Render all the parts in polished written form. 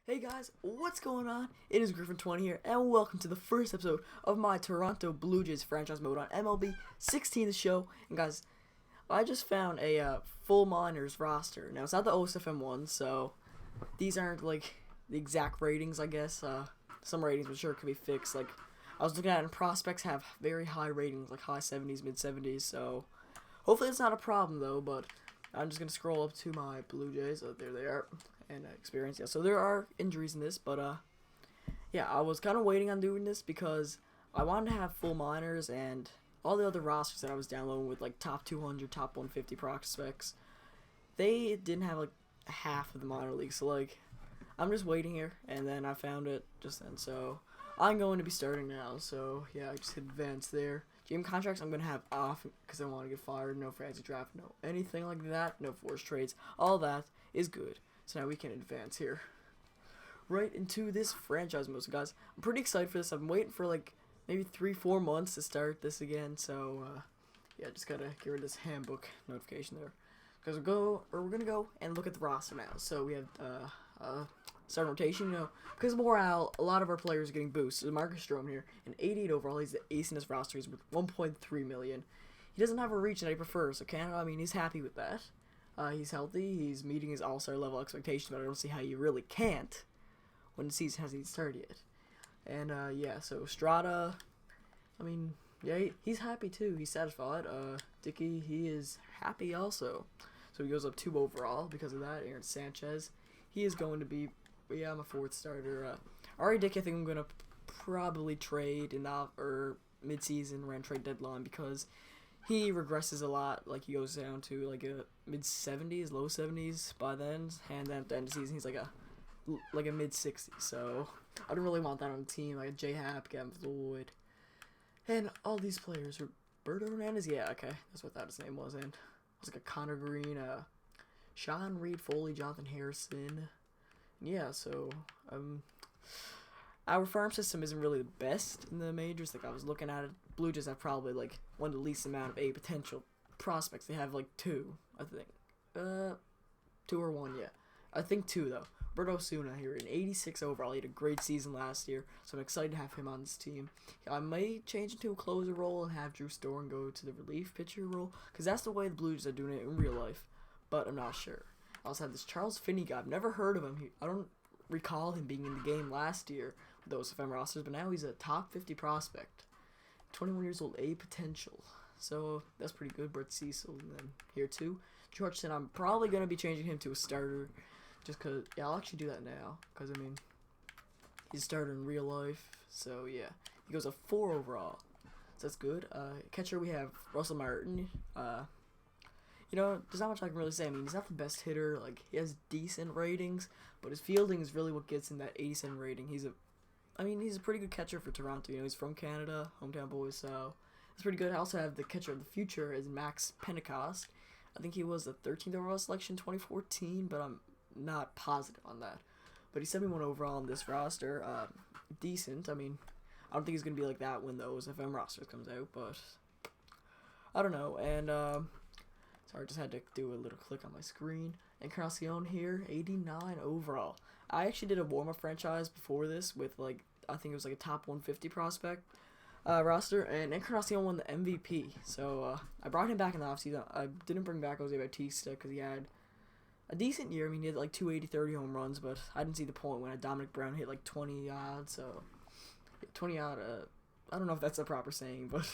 Hey guys, what's going on? It is Griffin20 here, and welcome to the first episode of my Toronto Blue Jays franchise mode on MLB 16 the show. And guys, I just found a full minors roster. Now, it's not the OSFM one, so these aren't like the exact ratings, I guess. Some ratings, I'm sure, could be fixed. Like, I was looking at it, and prospects have very high ratings, like high 70s, mid 70s, so hopefully it's not a problem though, but I'm just going to scroll up to my Blue Jays. There they are. And experience. Yeah, so there are injuries in this, but yeah, I was kind of waiting on doing this because I wanted to have full minors and all the other rosters that I was downloading with like top 200, top 150 prospects. They didn't have like half of the minor leagues, so like I'm just waiting here, and then I found it just then. So I'm going to be starting now. So yeah, I just hit advance there. GM contracts I'm gonna have off because I want to get fired. No fancy draft, no anything like that. No forced trades. All that is good. So now we can advance here right into this franchise mode. So guys, I'm pretty excited for this. I've been waiting for like maybe 3-4 months to start this again. So yeah, just gotta get rid of this handbook notification there. Because we're gonna go and look at the roster now. So we have starting rotation, you know, because of morale, a lot of our players are getting boosts. So Marcus Stroman here, an 88 overall. He's the ace in his roster. He's worth 1.3 million. He doesn't have a reach that he prefers. So Canada, I mean, he's happy with that. He's healthy. He's meeting his all-star level expectations, but I don't see how you really can't when the season hasn't even started yet. And yeah, so Strada, I mean, yeah, he's happy too. He's satisfied. Dickey, he is happy also. So he goes up 2 overall because of that. Aaron Sanchez, he is going to be, yeah, I'm a 4th starter. Ari Dickey, I think I'm gonna probably trade in the mid-season around trade deadline because he regresses a lot. Like, he goes down to like a mid-70s, low 70s by then, and then at the end of the season he's like a mid-60s. So I don't really want that on the team. Like J Happ, Gavin Floyd, and all these players. Roberto Hernandez, yeah, okay, that's what that his name was. And it was like a Connor Green, Sean Reed, Foley, Jonathan Harrison. Yeah, so our farm system isn't really the best in the majors. Like, I was looking at it, Blue Jays have probably like one of the least amount of A potential prospects. They have like 2, I think. 2 or 1, yeah. I think 2 though. Roberto Osuna here, an 86 overall. He had a great season last year, so I'm excited to have him on this team. I may change into a closer role and have Drew Storen go to the relief pitcher role, because that's the way the Blue Jays are doing it in real life, but I'm not sure. I also have this Charles Finney guy. I've never heard of him. I don't recall him being in the game last year with those FM rosters, but now he's a top 50 prospect. 21 years old, A potential. So that's pretty good. Brett Cecil, and then here too. Georgeson, I'm probably going to be changing him to a starter. Just because, yeah, I'll actually do that now. Because, I mean, he's a starter in real life. So, yeah. He goes a 4 overall. So that's good. Catcher, we have Russell Martin. You know, there's not much I can really say. I mean, he's not the best hitter. Like, he has decent ratings. But his fielding is really what gets him that 87 rating. He's a pretty good catcher for Toronto. You know, he's from Canada, hometown boy, so it's pretty good. I also have the catcher of the future is Max Pentecost. I think he was the 13th overall selection in 2014, but I'm not positive on that. But he's 71 overall on this roster. Decent. I mean, I don't think he's going to be like that when those FM rosters comes out, but I don't know. And, sorry, I just had to do a little click on my screen. Encarnacion here, 89 overall. I actually did a warm-up franchise before this with, like, I think it was like a top 150 prospect roster, and Encarnacion won the MVP. So I brought him back in the offseason. I didn't bring back Jose Bautista because he had a decent year. I mean, he had like 280, 30 home runs, but I didn't see the point when Dominic Brown hit like 20 odd. So 20 odd. I don't know if that's a proper saying, but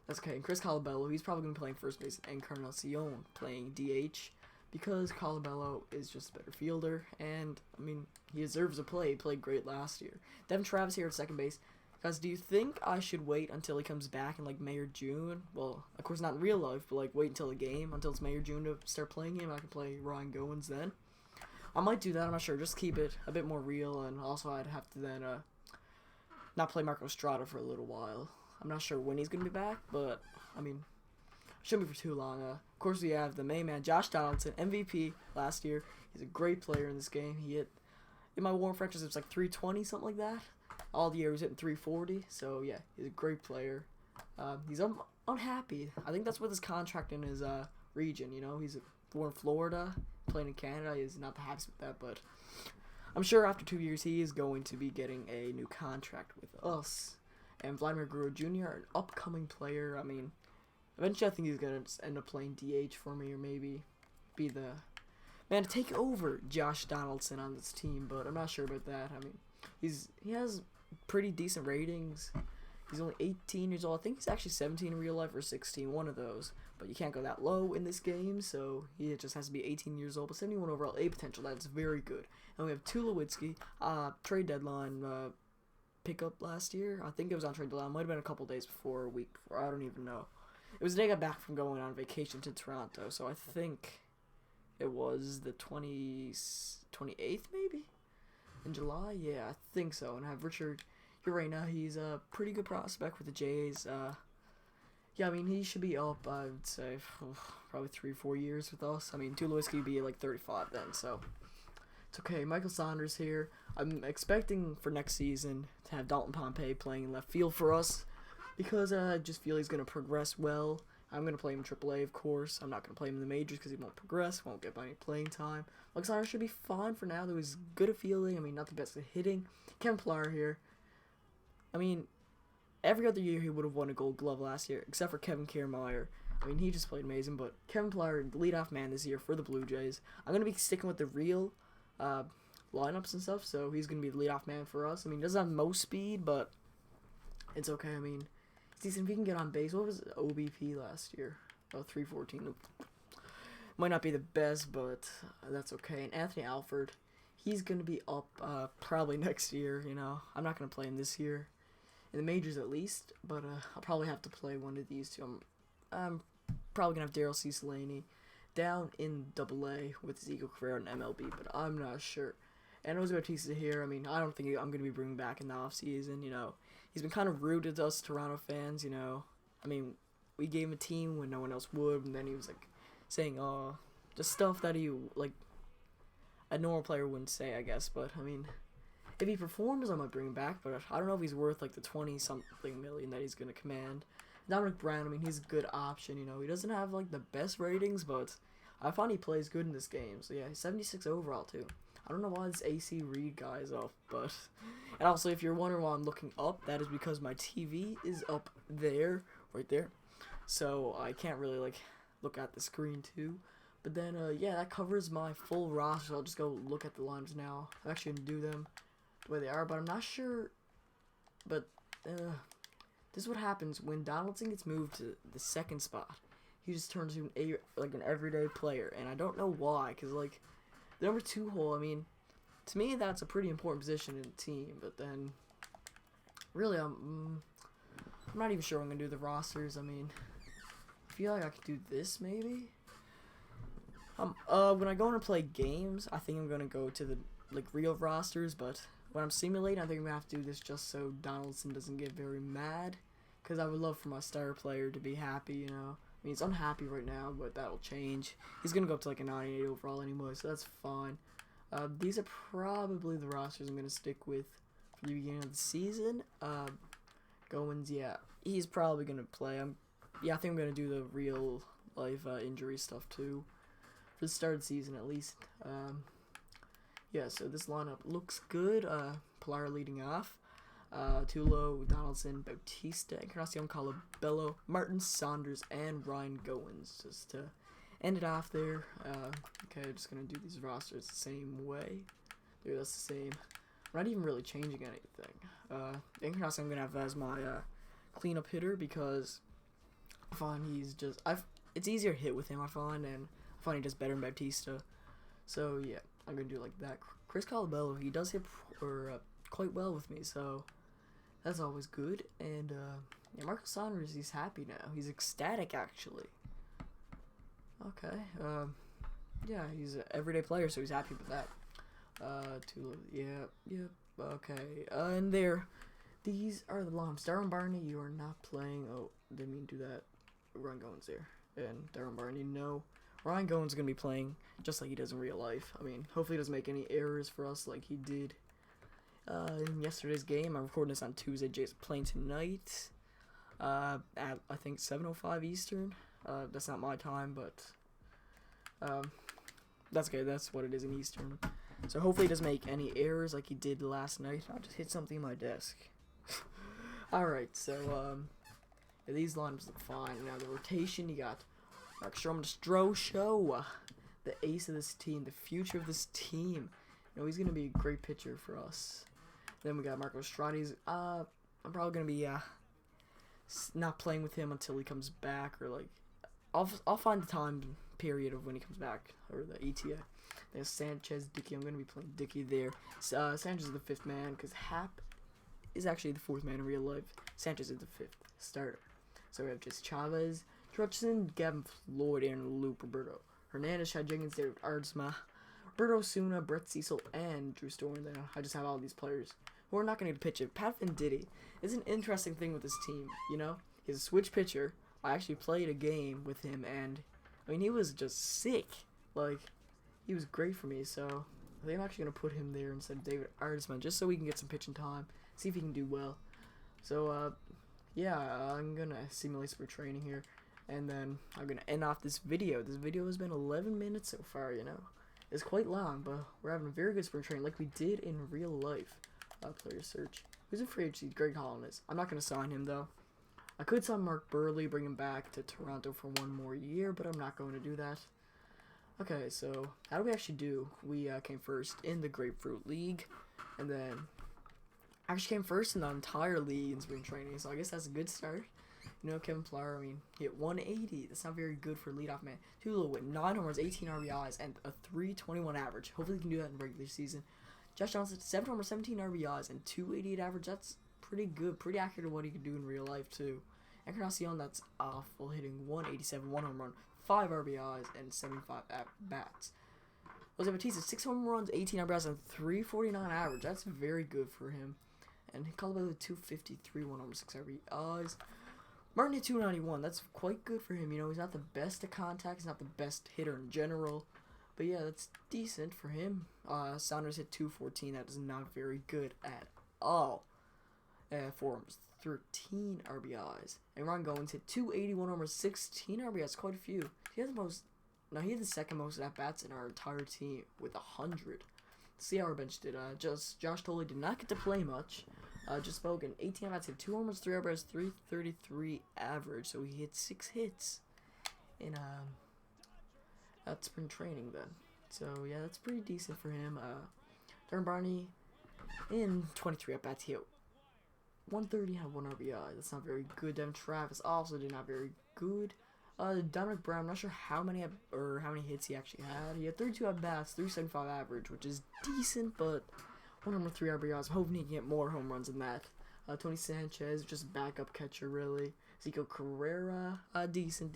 that's okay. And Chris Colabello, he's probably gonna be playing first base. Encarnacion playing DH. Because Colabello is just a better fielder, and, I mean, he deserves a play. He played great last year. Devin Travis here at second base. Guys, do you think I should wait until he comes back in, like, May or June? Well, of course, not in real life, but, like, wait until the game, until it's May or June to start playing him. I can play Ryan Goins then. I might do that, I'm not sure. Just keep it a bit more real, and also I'd have to then not play Marco Estrada for a little while. I'm not sure when he's going to be back, but, I mean, shouldn't be for too long. Of course, we have the main man, Josh Donaldson, MVP last year. He's a great player in this game. He hit, in my warm franchise, it was like 320, something like that. All the year he was hitting 340. So, yeah, he's a great player. He's unhappy. I think that's with his contract in his region, you know. He's born in Florida, playing in Canada. He's not the happiest with that, but I'm sure after 2 years he is going to be getting a new contract with us. And Vladimir Guerrero Jr., an upcoming player. I mean, eventually I think he's going to end up playing DH for me, or maybe be the man to take over Josh Donaldson on this team, but I'm not sure about that. I mean, he has pretty decent ratings. He's only 18 years old. I think he's actually 17 in real life or 16, one of those. But you can't go that low in this game, so he just has to be 18 years old. But 71 overall A potential, that's very good. And we have Tulowitzki, trade deadline pickup last year. I think it was on trade deadline. Might have been a couple days before, a week before. I don't even know. It was the day I got back from going on vacation to Toronto, so I think it was the 28th maybe? In July? Yeah, I think so. And I have Richard Urena. He's a pretty good prospect with the Jays. Yeah, I mean, he should be up, I would say, probably 3-4 years with us. I mean, Tulowitzki would be like 35 then, so it's okay. Michael Saunders here. I'm expecting for next season to have Dalton Pompey playing in left field for us because I just feel he's going to progress well. I'm going to play him in AAA, of course. I'm not going to play him in the majors because he won't progress, won't get any playing time. Michael Saunders should be fine for now, though he's good at fielding. I mean, not the best at hitting. Kevin Pillar here. I mean, every other year he would have won a Gold Glove last year, except for Kevin Kiermaier. I mean, he just played amazing, but Kevin Pillar, the leadoff man this year for the Blue Jays. I'm going to be sticking with the real lineups and stuff, so he's going to be the leadoff man for us. I mean, he doesn't have most speed, but it's okay. I mean, it's decent if he can get on base. What was OBP last year? Oh, 314. Might not be the best, but that's okay. And Anthony Alford, he's going to be up probably next year, you know. I'm not going to play him this year. In the majors at least, but I'll probably have to play one of these two. I'm probably going to have Daryl C. Slaney down in AA with his Eagle career in MLB, but I'm not sure. And Jose Bautista here, I mean, I don't think I'm going to be bringing back in the offseason, you know. He's been kind of rude to us Toronto fans, you know. I mean, we gave him a team when no one else would, and then he was, like, saying, just stuff that he, like, a normal player wouldn't say, I guess, but, I mean, if he performs, I might bring him back, but I don't know if he's worth, like, the 20-something million that he's going to command. Dominic Brown, I mean, he's a good option, you know. He doesn't have, like, the best ratings, but I find he plays good in this game. So, yeah, he's 76 overall, too. I don't know why this AC Reed guy is up, but... And also, if you're wondering why I'm looking up, that is because my TV is up there, right there. So, I can't really, like, look at the screen, too. But then, yeah, that covers my full roster. I'll just go look at the lines now. I'm actually going to do them the way they are, but I'm not sure. But, this is what happens when Donaldson gets moved to the second spot. He just turns into an everyday player, and I don't know why, because, like, the number 2 hole, I mean, to me, that's a pretty important position in the team, but then, really, I'm not even sure I'm going to do the rosters. I mean, I feel like I could do this, maybe? When I go in to play games, I think I'm going to go to the, like, real rosters, but when I'm simulating, I think I'm going to have to do this just so Donaldson doesn't get very mad, because I would love for my star player to be happy, you know. I mean, he's unhappy right now, but that'll change. He's going to go up to, like, a 98 overall anyway, so that's fine. These are probably the rosters I'm going to stick with for the beginning of the season. Goins, yeah, he's probably going to play. I think I'm going to do the real life injury stuff, too, for the start of the season, at least. Yeah, so this lineup looks good. Pilar leading off. Tulo, Donaldson, Bautista, Encarnacion, Colabello, Martin, Saunders, and Ryan Goins. Just to end it off there. Okay, I'm just going to do these rosters the same way. Dude, that's the same. I'm not even really changing anything. Encarnacion I'm going to have as my cleanup hitter because I find he's just... it's easier to hit with him, I find, and I find he does better than Bautista. So, yeah, I'm going to do it like that. Chris Colabello, he does hit quite well with me, so that's always good. And yeah, Marcus Saunders, he's happy now. He's ecstatic, actually. Okay. Yeah, he's an everyday player, so he's happy with that. Okay. And these are the lumps. Darren Barney, you are not playing. Oh, didn't mean to do that. Ryan Goins there. And Darren Barney, no. Ryan Goins is going to be playing just like he does in real life. I mean, hopefully he doesn't make any errors for us like he did in yesterday's game. I'm recording this on Tuesday. Jay's playing tonight at, I think, 7:05 Eastern. That's not my time, but that's okay. That's what it is in Eastern. So hopefully he doesn't make any errors like he did last night. I'll just hit something on my desk. Alright, so yeah, these lineups look fine. Now the rotation, you got Mark Stroman, the ace of this team, the future of this team. You know, he's gonna be a great pitcher for us. Then we got Marco Stradi's. I'm probably gonna be not playing with him until he comes back, or like I'll find the time period of when he comes back, or the ETA. There's Sanchez, Dickey. I'm gonna be playing Dickey there. Sanchez is the 5th man because Hap is actually the 4th man in real life. Sanchez is the 5th starter. So we have just Chavez, Trutson, Gavin Floyd, Aaron Loop, Roberto Hernandez, Chad Jenkins, David Ardsma, Roberto Osuna, Brett Cecil, and Drew Storen there. I just have all these players who are not going to pitch it. Pat Venditti is an interesting thing with this team, you know? He's a switch pitcher. I actually played a game with him, and, I mean, he was just sick. Like, he was great for me, so I think I'm actually going to put him there instead of David Ardsma, just so we can get some pitching time, see if he can do well. So, yeah, I'm going to simulate spring training here, and then I'm going to end off this video. This video has been 11 minutes so far, you know? It's quite long, but we're having a very good spring training like we did in real life. Player search. Who's a free agent? Greg Holland is. I'm not going to sign him, though. I could sign Mark Burley, bring him back to Toronto for 1 more year, but I'm not going to do that. Okay, so how do we actually do? We came first in the Grapefruit League, and then actually came first in the entire league in spring training, so I guess that's a good start. You know, Kevin Flower, I mean, he hit 180. That's not very good for a leadoff man. Tulo with 9 homers, 18 RBIs, and a 3.21 average. Hopefully he can do that in the regular season. Josh Johnson, 7 homers, 17 RBIs, and 288 average. That's pretty good. Pretty accurate to what he can do in real life, too. Encarnacion, that's awful, hitting 187, 1 home run, 5 RBIs, and 75 at-bats. Jose Batista, 6 home runs, 18 RBIs, and 349 average. That's very good for him. And Colorado with 253, 1 homer, 6 RBIs. Martin hit 291. That's quite good for him. You know, he's not the best at contact. He's not the best hitter in general. But yeah, that's decent for him. Saunders hit 214. That is not very good at all. 4 homers, 13 RBIs. And Ron Goins hit 281 homers, 16 RBIs. Quite a few. He had the most. No, he had the second most at bats in our entire team with 100. See how our bench did. Josh Tolley did not get to play much. Just Bogan, 18 at bats, hit 2 homers, 3 RBIs, 333 average. So he hit 6 hits in at spring training then. So yeah, that's pretty decent for him. Darren Barney in 23 at bats, he hit 130, had 1 RBI. That's not very good. Devin Travis also did not very good. Dominic Brown, I'm not sure how many hits he actually had. He had 32 at bats, 375 average, which is decent, but 1 homer, 3 RBIs. I'm hoping he can get more home runs than that. Tony Sanchez, just backup catcher, really. Zico Carrera, decent.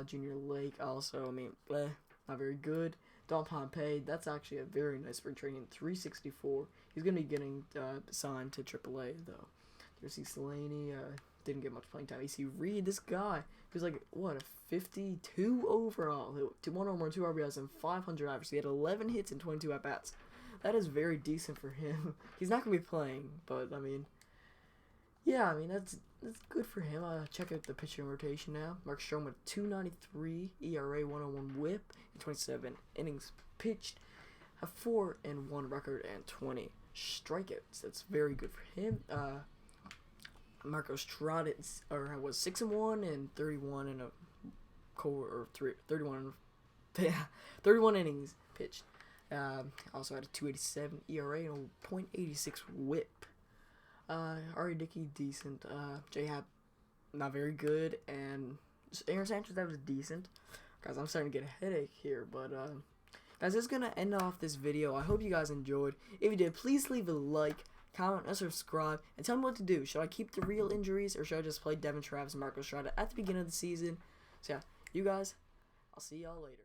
Junior Lake, also, I mean, not very good. Don Pompey, that's actually a very nice spring training, 364. He's going to be getting signed to AAA, though. There's Delaney, didn't get much playing time. AC Reed, this guy, he was like, what, a 52 overall. 1 homer, 2 RBIs, and 500 average. He had 11 hits and 22 at-bats. That is very decent for him. He's not going to be playing, but, I mean, yeah, I mean, that's good for him. Check out the pitching rotation now. Mark Stroman with 2.93 ERA, 101 WHIP, and 27 innings pitched, a 4-1 record, and 20 strikeouts. That's very good for him. Marco Estrada was 6-1 and 31 in a core, or 31 innings pitched. Also had a 2.87 ERA and a .86 WHIP. Ari Dickey, decent. J-Hap, not very good. And Aaron Sanchez, that was decent. Guys, I'm starting to get a headache here. But, guys, that's going to end off this video. I hope you guys enjoyed. If you did, please leave a like, comment, and subscribe. And tell me what to do. Should I keep the real injuries, or should I just play Devin Travis and Marco Estrada at the beginning of the season? So, yeah, you guys, I'll see y'all later.